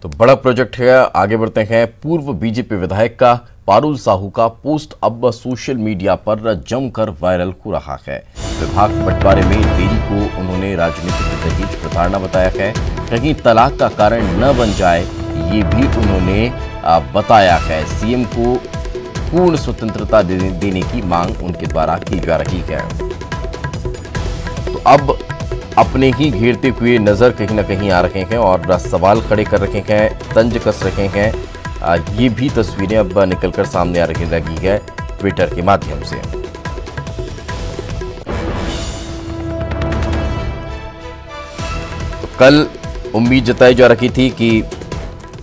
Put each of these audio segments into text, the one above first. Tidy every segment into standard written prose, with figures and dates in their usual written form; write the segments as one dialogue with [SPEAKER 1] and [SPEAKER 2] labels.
[SPEAKER 1] तो बड़ा प्रोजेक्ट है, आगे बढ़ते हैं। पूर्व बीजेपी विधायक का पारुल साहू का पोस्ट अब सोशल मीडिया पर जमकर वायरल हो रहा है। विभाग बंटवारे में देरी को उन्होंने राजनीतिक दहेज प्रताड़ना बताया है। कहीं तलाक का कारण न बन जाए ये भी उन्होंने बताया है। सीएम को पूर्ण स्वतंत्रता देने की मांग उनके द्वारा की जा रही है। तो अब अपने ही घेरते हुए नजर कहीं ना कहीं आ रहे हैं और सवाल खड़े कर रहे हैं, तंज कस रहे हैं। ये भी तस्वीरें अब निकलकर सामने आ रही लगी है ट्विटर के माध्यम से। तो कल उम्मीद जताई जा रही थी कि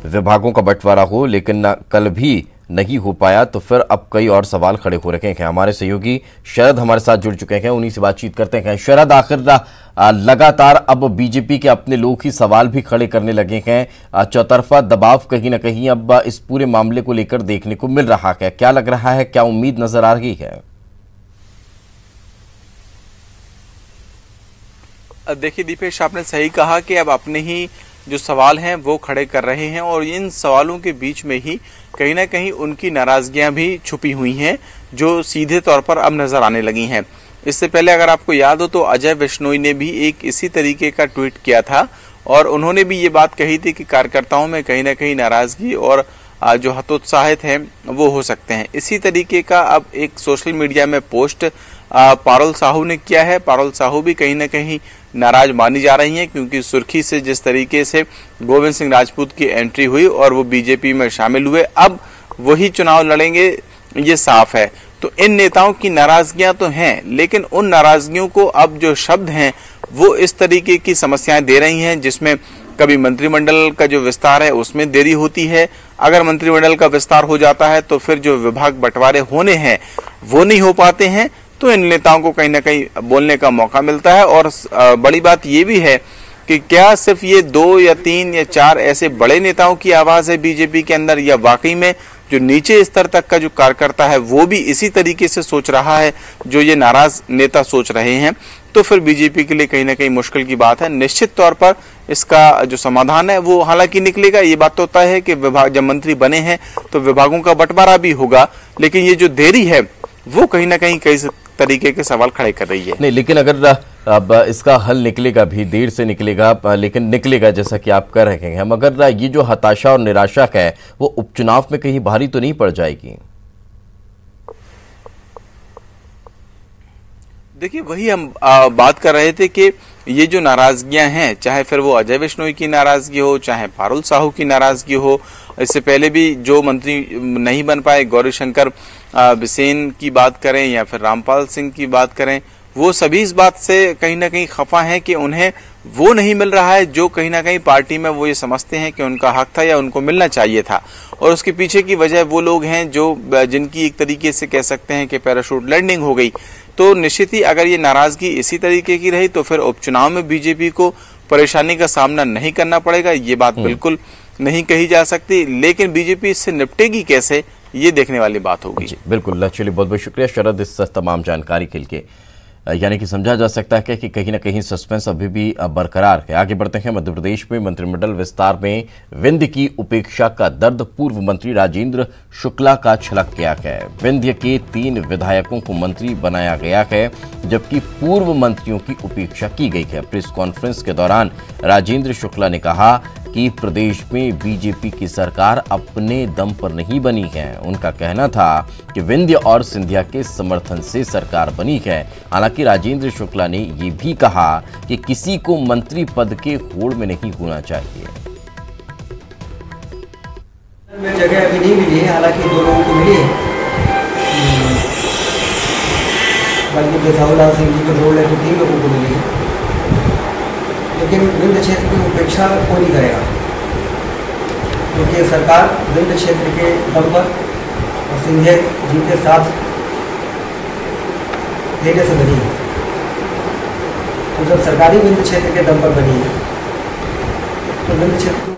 [SPEAKER 1] विभागों का बंटवारा हो, लेकिन कल भी नहीं हो पाया। तो फिर अब कई और सवाल खड़े हो रखे हैं। हमारे सहयोगी शरद हमारे साथ जुड़ चुके हैं, उन्हीं से बातचीत करते हैं। शरद, आखिर लगातार अब बीजेपी के अपने लोग ही सवाल भी खड़े करने लगे हैं। चौतरफा दबाव कहीं ना कहीं अब इस पूरे मामले को लेकर देखने को मिल रहा है। क्या लग रहा है, क्या उम्मीद नजर आ रही है?
[SPEAKER 2] देखिए दीपेश, आपने सही कहा कि अब अपने ही जो सवाल हैं वो खड़े कर रहे हैं और इन सवालों के बीच में ही कहीं ना कहीं उनकी नाराजगियां भी छुपी हुई हैं जो सीधे तौर पर अब नजर आने लगी हैं। इससे पहले अगर आपको याद हो तो अजय बिश्नोई ने भी एक इसी तरीके का ट्वीट किया था और उन्होंने भी ये बात कही थी कि कार्यकर्ताओं में कहीं ना कहीं नाराजगी और जो हतोत्साहित हैं वो हो सकते हैं। इसी तरीके का अब एक सोशल मीडिया में पोस्ट पारुल साहू ने किया है। पारुल साहू भी कहीं ना कहीं नाराज मानी जा रही हैं क्योंकि सुर्खी से जिस तरीके से गोविंद सिंह राजपूत की एंट्री हुई और वो बीजेपी में शामिल हुए, अब वही चुनाव लड़ेंगे ये साफ है। तो इन नेताओं की नाराजगियां तो हैं, लेकिन उन नाराजगियों को अब जो शब्द हैं वो इस तरीके की समस्याएं दे रही हैं जिसमें कभी मंत्रिमंडल का जो विस्तार है उसमें देरी होती है। अगर मंत्रिमंडल का विस्तार हो जाता है तो फिर जो विभाग बंटवारे होने हैं वो नहीं हो पाते हैं। तो इन नेताओं को कहीं ना कहीं बोलने का मौका मिलता है। और बड़ी बात ये भी है कि क्या सिर्फ ये 2 या 3 या 4 ऐसे बड़े नेताओं की आवाज है बीजेपी के अंदर, या वाकई में जो नीचे स्तर तक का जो कार्यकर्ता है वो भी इसी तरीके से सोच रहा है जो ये नाराज नेता सोच रहे हैं? तो फिर बीजेपी के लिए कहीं ना कहीं मुश्किल की बात है। निश्चित तौर पर इसका जो समाधान है वो हालांकि निकलेगा। ये बात तो तय है कि विभाग जब मंत्री बने हैं तो विभागों का बंटवारा भी होगा, लेकिन ये जो देरी है वो कहीं ना कहीं कई तरीके के सवाल खड़े कर रही है।
[SPEAKER 1] नहीं, लेकिन अगर अब इसका हल निकलेगा भी, देर से निकलेगा लेकिन निकलेगा जैसा कि आप कह रहे हैं, मगर ये जो हताशा और निराशा है वो उपचुनाव में कहीं भारी तो नहीं पड़ जाएगी?
[SPEAKER 2] देखिए वही हम बात कर रहे थे कि ये जो नाराजगियां हैं, चाहे फिर वो अजय बिश्नोई की नाराजगी हो, चाहे पारुल साहू की नाराजगी हो, इससे पहले भी जो मंत्री नहीं बन पाए, गौरीशंकर बिसेन की बात करें या फिर रामपाल सिंह की बात करें, वो सभी इस बात से कहीं ना कहीं खफा हैं कि उन्हें वो नहीं मिल रहा है जो कहीं ना कहीं पार्टी में वो ये समझते हैं कि उनका हक था या उनको मिलना चाहिए था। और उसके पीछे की वजह वो लोग हैं जो जिनकी एक तरीके से कह सकते हैं कि पैराशूट लैंडिंग हो गई। तो निश्चित ही अगर ये नाराजगी इसी तरीके की रही तो फिर उपचुनाव में बीजेपी को परेशानी का सामना नहीं करना पड़ेगा, ये बात बिल्कुल नहीं कही जा सकती। लेकिन बीजेपी इससे निपटेगी कैसे, ये देखने वाली बात होगी।
[SPEAKER 1] जी बिल्कुल, चलिए बहुत बहुत शुक्रिया शरद इस तमाम जानकारी के लिए। यानी कि समझा जा सकता है कि कहीं ना कहीं सस्पेंस अभी भी बरकरार है। आगे बढ़ते हैं। मध्य प्रदेश में मंत्रिमंडल विस्तार में विंध्य की उपेक्षा का दर्द पूर्व मंत्री राजेंद्र शुक्ला का छलक गया है। विंध्य के 3 विधायकों को मंत्री बनाया गया है जबकि पूर्व मंत्रियों की उपेक्षा की गई है। प्रेस कॉन्फ्रेंस के दौरान राजेंद्र शुक्ला ने कहा कि प्रदेश में बीजेपी की सरकार अपने दम पर नहीं बनी है। उनका कहना था कि विंध्य और सिंधिया के समर्थन से सरकार बनी है। हालांकि राजेंद्र शुक्ला ने ये भी कहा कि किसी को मंत्री पद के होड़ में नहीं होना चाहिए।
[SPEAKER 3] जगह अभी नहीं मिली है, हालांकि 2 लोगों को मिली है, बल्कि जसाउल्लाह सिंह जी को रोल है तो 3 लोगों को मिली है। लेकिन विंध्य क्षेत्र की उपेक्षा कोई नहीं करेगा क्योंकि सरकार विंध्य क्षेत्र के दम पर और सिंधिया जी के साथ देने से बनी है। तो जब सरकारी विंध्य क्षेत्र के दम पर बनी है तो विंध्य क्षेत्र